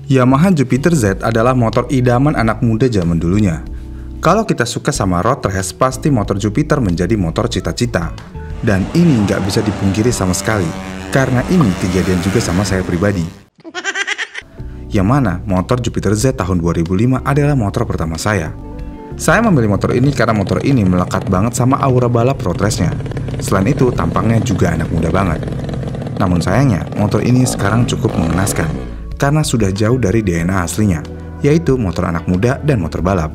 Yamaha Jupiter Z adalah motor idaman anak muda zaman dulunya. Kalau kita suka sama road race, pasti motor Jupiter menjadi motor cita-cita. Dan ini nggak bisa dipungkiri sama sekali, karena ini kejadian juga sama saya pribadi. Yang mana motor Jupiter Z tahun 2005 adalah motor pertama saya. Saya memilih motor ini karena motor ini melekat banget sama aura balap road race-nya. Selain itu, tampangnya juga anak muda banget. Namun sayangnya, motor ini sekarang cukup mengenaskan, karena sudah jauh dari DNA aslinya, yaitu motor anak muda dan motor balap.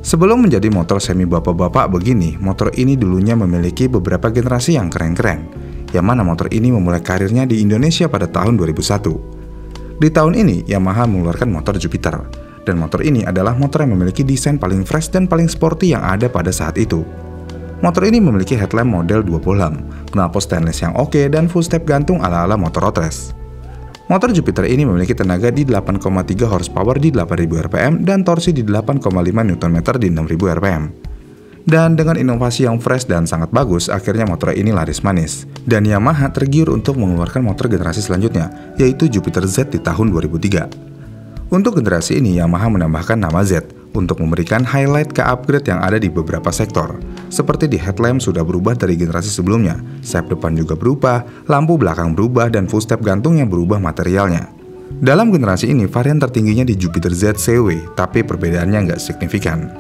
Sebelum menjadi motor semi bapak-bapak begini, motor ini dulunya memiliki beberapa generasi yang keren-keren, yang mana motor ini memulai karirnya di Indonesia pada tahun 2001. Di tahun ini, Yamaha mengeluarkan motor Jupiter, dan motor ini adalah motor yang memiliki desain paling fresh dan paling sporty yang ada pada saat itu. Motor ini memiliki headlamp model 20 lamp, knalpot stainless yang oke, dan full step gantung ala-ala motor road race. Motor Jupiter ini memiliki tenaga di 8,3 horsepower di 8.000 rpm dan torsi di 8,5 Nm di 6.000 rpm. Dan dengan inovasi yang fresh dan sangat bagus, akhirnya motor ini laris manis. Dan Yamaha tergiur untuk mengeluarkan motor generasi selanjutnya, yaitu Jupiter Z di tahun 2003. Untuk generasi ini, Yamaha menambahkan nama Z untuk memberikan highlight ke upgrade yang ada di beberapa sektor. Seperti di headlamp sudah berubah dari generasi sebelumnya, sayap depan juga berubah, lampu belakang berubah, dan full step gantung yang berubah materialnya. Dalam generasi ini, varian tertingginya di Jupiter Z CW, tapi perbedaannya nggak signifikan.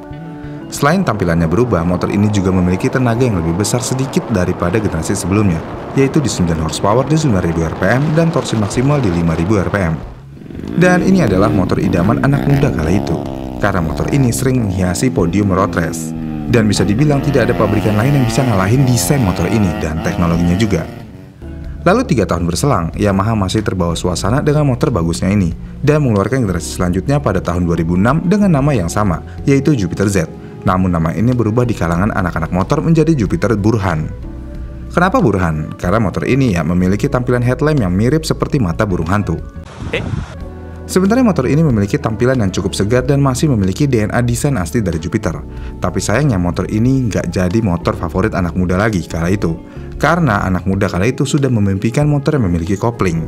Selain tampilannya berubah, motor ini juga memiliki tenaga yang lebih besar sedikit daripada generasi sebelumnya, yaitu di 9 horsepower di 9.000 rpm dan torsi maksimal di 5.000 rpm. Dan ini adalah motor idaman anak muda kala itu, karena motor ini sering menghiasi podium road race. Dan bisa dibilang tidak ada pabrikan lain yang bisa ngalahin desain motor ini dan teknologinya juga. Lalu 3 tahun berselang, Yamaha masih terbawa suasana dengan motor bagusnya ini, dan mengeluarkan generasi selanjutnya pada tahun 2006 dengan nama yang sama, yaitu Jupiter Z. Namun nama ini berubah di kalangan anak-anak motor menjadi Jupiter Burhan. Kenapa Burhan? Karena motor ini memiliki tampilan headlamp yang mirip seperti mata burung hantu. Sebenarnya motor ini memiliki tampilan yang cukup segar dan masih memiliki DNA desain asli dari Jupiter. Tapi sayangnya motor ini nggak jadi motor favorit anak muda lagi kala itu. Karena anak muda kala itu sudah memimpikan motor yang memiliki kopling.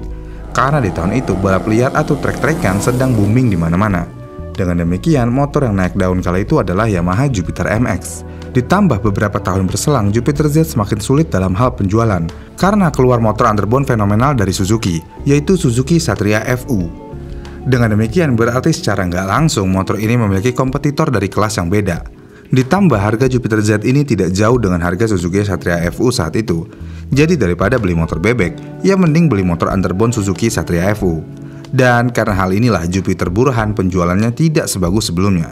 Karena di tahun itu balap liar atau trek-trekan sedang booming di mana-mana. Dengan demikian, motor yang naik daun kala itu adalah Yamaha Jupiter MX. Ditambah beberapa tahun berselang, Jupiter Z semakin sulit dalam hal penjualan. Karena keluar motor underbone fenomenal dari Suzuki, yaitu Suzuki Satria FU. Dengan demikian berarti secara nggak langsung motor ini memiliki kompetitor dari kelas yang beda. Ditambah harga Jupiter Z ini tidak jauh dengan harga Suzuki Satria FU saat itu. Jadi daripada beli motor bebek, ya mending beli motor underbone Suzuki Satria FU. Dan karena hal inilah Jupiter Burhan penjualannya tidak sebagus sebelumnya.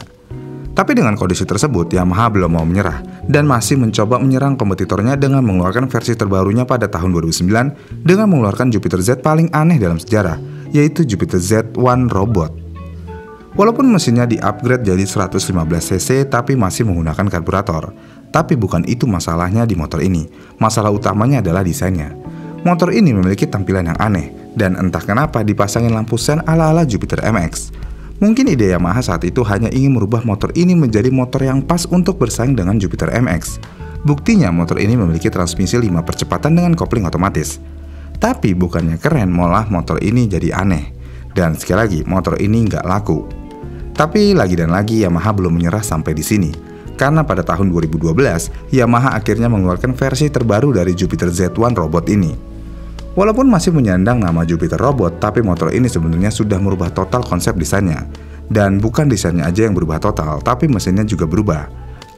Tapi dengan kondisi tersebut, Yamaha belum mau menyerah dan masih mencoba menyerang kompetitornya dengan mengeluarkan versi terbarunya pada tahun 2009 dengan mengeluarkan Jupiter Z paling aneh dalam sejarah, yaitu Jupiter Z1 Robot. Walaupun mesinnya di-upgrade jadi 115cc tapi masih menggunakan karburator. Tapi bukan itu masalahnya di motor ini. Masalah utamanya adalah desainnya. Motor ini memiliki tampilan yang aneh dan entah kenapa dipasangin lampu sen ala-ala Jupiter MX. Mungkin ide Yamaha saat itu hanya ingin merubah motor ini menjadi motor yang pas untuk bersaing dengan Jupiter MX. Buktinya motor ini memiliki transmisi 5 percepatan dengan kopling otomatis. Tapi bukannya keren, malah motor ini jadi aneh. Dan sekali lagi, motor ini nggak laku. Tapi lagi dan lagi Yamaha belum menyerah sampai di sini. Karena pada tahun 2012, Yamaha akhirnya mengeluarkan versi terbaru dari Jupiter Z1 Robot ini. Walaupun masih menyandang nama Jupiter Robot, tapi motor ini sebenarnya sudah merubah total konsep desainnya. Dan bukan desainnya aja yang berubah total, tapi mesinnya juga berubah.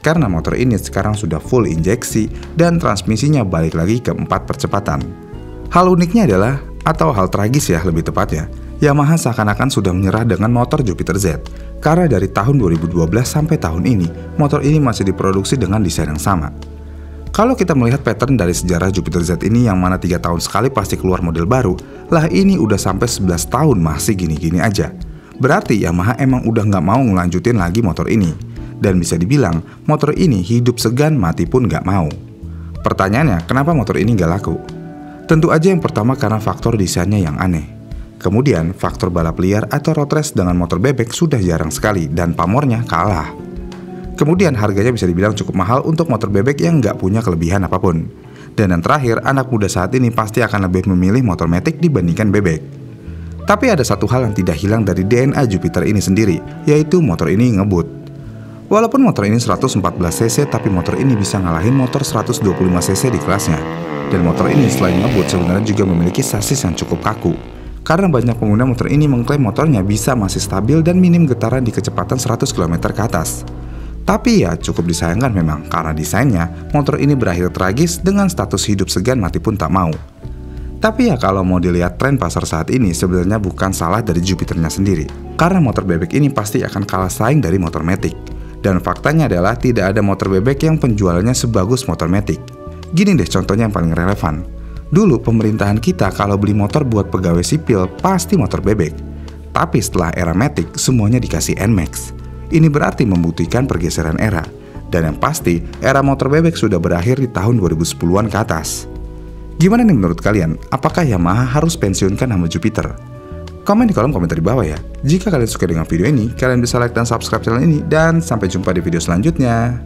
Karena motor ini sekarang sudah full injeksi dan transmisinya balik lagi ke 4 percepatan. Hal uniknya adalah, atau hal tragis ya lebih tepatnya, Yamaha seakan-akan sudah menyerah dengan motor Jupiter Z. Karena dari tahun 2012 sampai tahun ini, motor ini masih diproduksi dengan desain yang sama. Kalau kita melihat pattern dari sejarah Jupiter Z ini yang mana 3 tahun sekali pasti keluar model baru, lah ini udah sampai 11 tahun masih gini-gini aja. Berarti Yamaha emang udah nggak mau ngelanjutin lagi motor ini. Dan bisa dibilang, motor ini hidup segan mati pun nggak mau. Pertanyaannya, kenapa motor ini nggak laku? Tentu aja yang pertama karena faktor desainnya yang aneh. Kemudian, faktor balap liar atau road race dengan motor bebek sudah jarang sekali dan pamornya kalah. Kemudian harganya bisa dibilang cukup mahal untuk motor bebek yang nggak punya kelebihan apapun. Dan yang terakhir, anak muda saat ini pasti akan lebih memilih motor matic dibandingkan bebek. Tapi ada satu hal yang tidak hilang dari DNA Jupiter ini sendiri, yaitu motor ini ngebut. Walaupun motor ini 114cc, tapi motor ini bisa ngalahin motor 125cc di kelasnya. Dan motor ini selain ngebut sebenarnya juga memiliki sasis yang cukup kaku. Karena banyak pengguna motor ini mengklaim motornya bisa masih stabil dan minim getaran di kecepatan 100 km ke atas. Tapi ya cukup disayangkan memang, karena desainnya, motor ini berakhir tragis dengan status hidup segan mati pun tak mau. Tapi ya kalau mau dilihat tren pasar saat ini sebenarnya bukan salah dari Jupiternya sendiri. Karena motor bebek ini pasti akan kalah saing dari motor matic. Dan faktanya adalah tidak ada motor bebek yang penjualannya sebagus motor matic. Gini deh contohnya yang paling relevan. Dulu pemerintahan kita kalau beli motor buat pegawai sipil pasti motor bebek. Tapi setelah era matic semuanya dikasih NMAX. Ini berarti membuktikan pergeseran era. Dan yang pasti era motor bebek sudah berakhir di tahun 2010-an ke atas. Gimana nih menurut kalian? Apakah Yamaha harus pensiunkan nama Jupiter? Komen di kolom komentar di bawah ya. Jika kalian suka dengan video ini, kalian bisa like dan subscribe channel ini. Dan sampai jumpa di video selanjutnya.